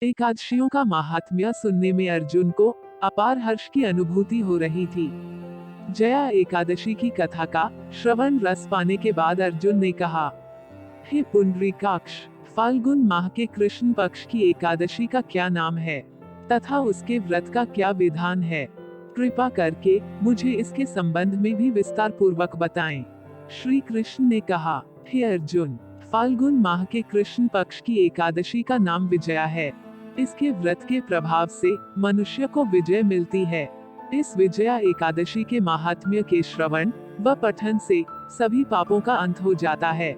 एकादशियों का महात्म्य सुनने में अर्जुन को अपार हर्ष की अनुभूति हो रही थी। जया एकादशी की कथा का श्रवण रस पाने के बाद अर्जुन ने कहा, हे पुंडरीकाक्ष, फाल्गुन माह के कृष्ण पक्ष की एकादशी का क्या नाम है तथा उसके व्रत का क्या विधान है? कृपा करके मुझे इसके संबंध में भी विस्तार पूर्वक बताएं। श्री कृष्ण ने कहा, हे अर्जुन, फाल्गुन माह के कृष्ण पक्ष की एकादशी का नाम विजया है। इसके व्रत के प्रभाव से मनुष्य को विजय मिलती है। इस विजया एकादशी के महात्म्य के श्रवण व पठन से सभी पापों का अंत हो जाता है।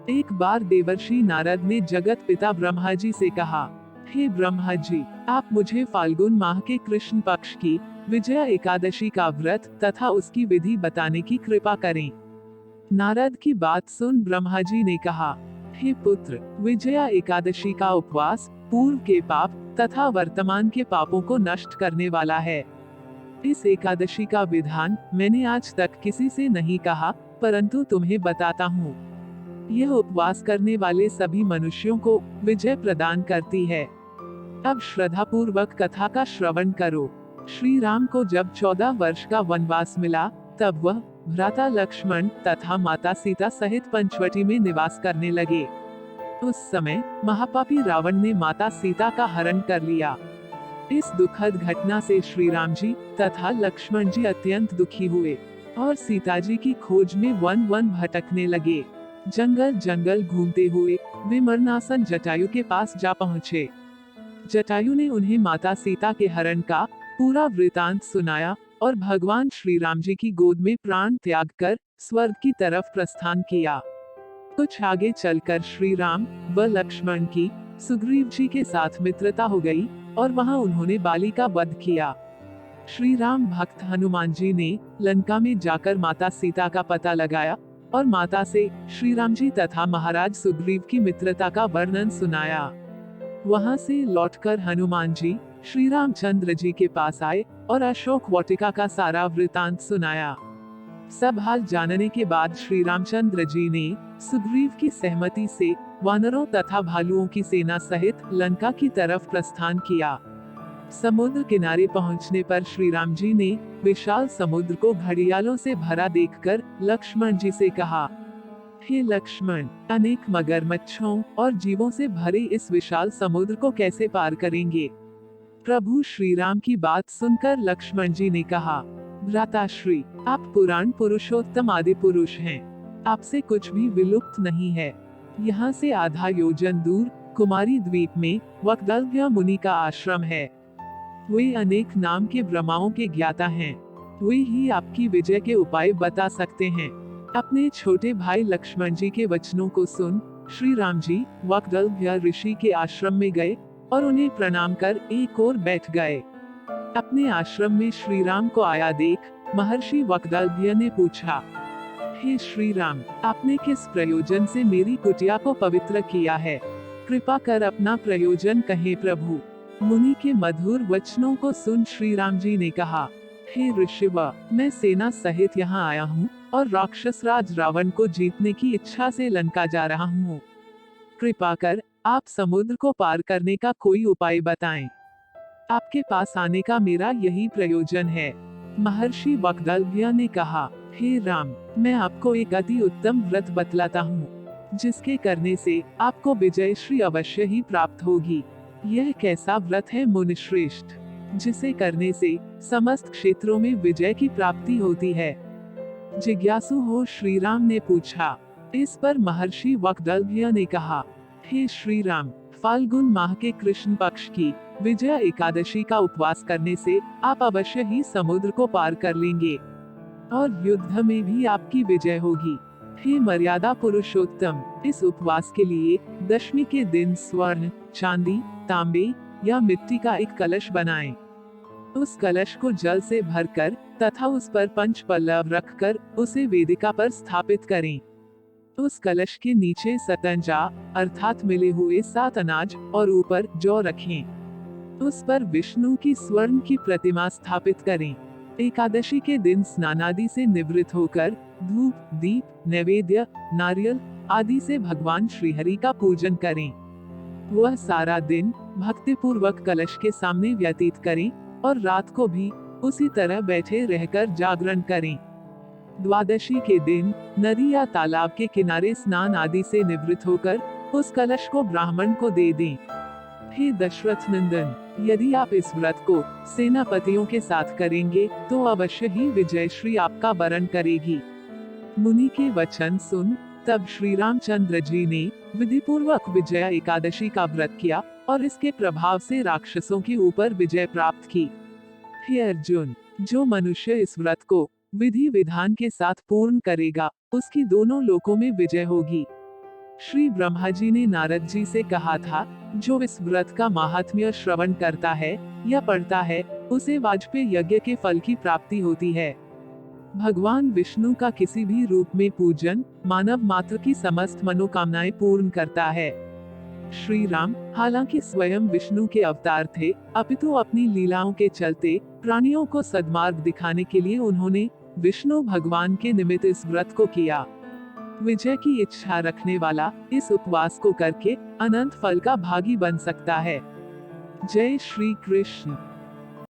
एक बार देवर्षि नारद ने जगत पिता ब्रह्मा जी से कहा, हे ब्रह्मा जी, आप मुझे फाल्गुन माह के कृष्ण पक्ष की विजया एकादशी का व्रत तथा उसकी विधि बताने की कृपा करें। नारद की बात सुन ब्रह्मा जी ने कहा, हे पुत्र, विजया एकादशी का उपवास पूर्व के पाप तथा वर्तमान के पापों को नष्ट करने वाला है। इस एकादशी का विधान मैंने आज तक किसी से नहीं कहा, परंतु तुम्हें बताता हूँ। यह उपवास करने वाले सभी मनुष्यों को विजय प्रदान करती है। अब श्रद्धा पूर्वक कथा का श्रवण करो। श्री राम को जब 14 वर्ष का वनवास मिला, तब वह भ्राता लक्ष्मण तथा माता सीता सहित पंचवटी में निवास करने लगे। उस समय महापापी रावण ने माता सीता का हरण कर लिया। इस दुखद घटना से श्री राम जी तथा लक्ष्मण जी अत्यंत दुखी हुए और सीता जी की खोज में वन वन भटकने लगे। जंगल जंगल घूमते हुए वे मरणासन जटायु के पास जा पहुँचे। जटायु ने उन्हें माता सीता के हरण का पूरा वृतांत सुनाया और भगवान श्री राम जी की गोद में प्राण त्याग कर स्वर्ग की तरफ प्रस्थान किया। कुछ आगे चलकर श्री राम व लक्ष्मण की सुग्रीव जी के साथ मित्रता हो गई और वहां उन्होंने बाली का वध किया। श्री राम भक्त हनुमान जी ने लंका में जाकर माता सीता का पता लगाया और माता से श्री राम जी तथा महाराज सुग्रीव की मित्रता का वर्णन सुनाया। वहां से लौटकर हनुमान जी श्री रामचंद्र जी के पास आए और अशोक वाटिका का सारा वृतांत सुनाया। सब हाल जानने के बाद श्री रामचंद्र जी ने सुग्रीव की सहमति से वानरों तथा भालुओं की सेना सहित लंका की तरफ प्रस्थान किया। समुद्र किनारे पहुंचने पर श्री राम जी ने विशाल समुद्र को घड़ियालों से भरा देखकर लक्ष्मण जी से कहा, हे लक्ष्मण, अनेक मगरमच्छों और जीवों से भरे इस विशाल समुद्र को कैसे पार करेंगे? प्रभु श्री राम की बात सुनकर लक्ष्मण जी ने कहा, भ्राताश्री, आप पुराण पुरुषोत्तम आदि पुरुष हैं। आपसे कुछ भी विलुप्त नहीं है। यहाँ से आधा योजन दूर कुमारी द्वीप में वक्दव्य मुनि का आश्रम है। वे अनेक नाम के ब्रह्माओं के ज्ञाता हैं। वे ही आपकी विजय के उपाय बता सकते हैं। अपने छोटे भाई लक्ष्मण जी के वचनों को सुन श्री राम जी वक्दव्य ऋषि के आश्रम में गए और उन्हें प्रणाम कर एक ओर बैठ गए। अपने आश्रम में श्री राम को आया देख महर्षि वक्दव्य ने पूछा, हे श्री राम, आपने किस प्रयोजन से मेरी कुटिया को पवित्र किया है? कृपा कर अपना प्रयोजन कहे प्रभु। मुनि के मधुर वचनों को सुन श्री राम जी ने कहा, हे ऋषिव, मैं सेना सहित यहाँ आया हूँ और राक्षस राज रावण को जीतने की इच्छा से लंका जा रहा हूँ। कृपा कर आप समुद्र को पार करने का कोई उपाय बताएं। आपके पास आने का मेरा यही प्रयोजन है। महर्षि वक्दव्य ने कहा, हे राम, मैं आपको एक अति उत्तम व्रत बतलाता हूँ, जिसके करने से आपको विजय श्री अवश्य ही प्राप्त होगी। यह कैसा व्रत है मुनिश्रेष्ठ, जिसे करने से समस्त क्षेत्रों में विजय की प्राप्ति होती है? जिज्ञासु हो श्री राम ने पूछा। इस पर महर्षि वक्दव्य ने कहा, हे श्री राम, फाल्गुन माह के कृष्ण पक्ष की विजया एकादशी का उपवास करने से आप अवश्य ही समुद्र को पार कर लेंगे और युद्ध में भी आपकी विजय होगी। हे मर्यादा पुरुषोत्तम, इस उपवास के लिए दशमी के दिन स्वर्ण, चांदी, तांबे या मिट्टी का एक कलश बनाएं। उस कलश को जल से भरकर तथा उस पर पंच पल्लव रखकर उसे वेदिका पर स्थापित करें। उस कलश के नीचे सतंजा अर्थात मिले हुए 7 अनाज और ऊपर जौ रखें। उस पर विष्णु की स्वर्ण की प्रतिमा स्थापित करें। एकादशी के दिन स्नानादि से निवृत्त होकर धूप, दीप, नैवेद्य, नारियल आदि से भगवान श्रीहरि का पूजन करें। वह सारा दिन भक्तिपूर्वक कलश के सामने व्यतीत करें और रात को भी उसी तरह बैठे रहकर जागरण करें। द्वादशी के दिन नदी या तालाब के किनारे स्नान आदि से निवृत्त होकर उस कलश को ब्राह्मण को दे दें। हे दशरथ नंदन, यदि आप इस व्रत को सेनापतियों के साथ करेंगे तो अवश्य ही विजयश्री आपका वरण करेगी। मुनि के वचन सुन तब श्री रामचंद्र जी ने विधिपूर्वक विजया एकादशी का व्रत किया और इसके प्रभाव से राक्षसों के ऊपर विजय प्राप्त की। हे अर्जुन, जो मनुष्य इस व्रत को विधि विधान के साथ पूर्ण करेगा उसकी दोनों लोकों में विजय होगी। श्री ब्रह्मा जी ने नारद जी से कहा था, जो इस व्रत का महात्म्य श्रवण करता है या पढ़ता है उसे वाजपेय यज्ञ के फल की प्राप्ति होती है। भगवान विष्णु का किसी भी रूप में पूजन मानव मात्र की समस्त मनोकामनाएं पूर्ण करता है। श्री राम हालांकि स्वयं विष्णु के अवतार थे, अपितु अपनी लीलाओं के चलते प्राणियों को सद्मार्ग दिखाने के लिए उन्होंने विष्णु भगवान के निमित्त इस व्रत को किया। विजय की इच्छा रखने वाला इस उपवास को करके अनंत फल का भागी बन सकता है। जय श्री कृष्ण।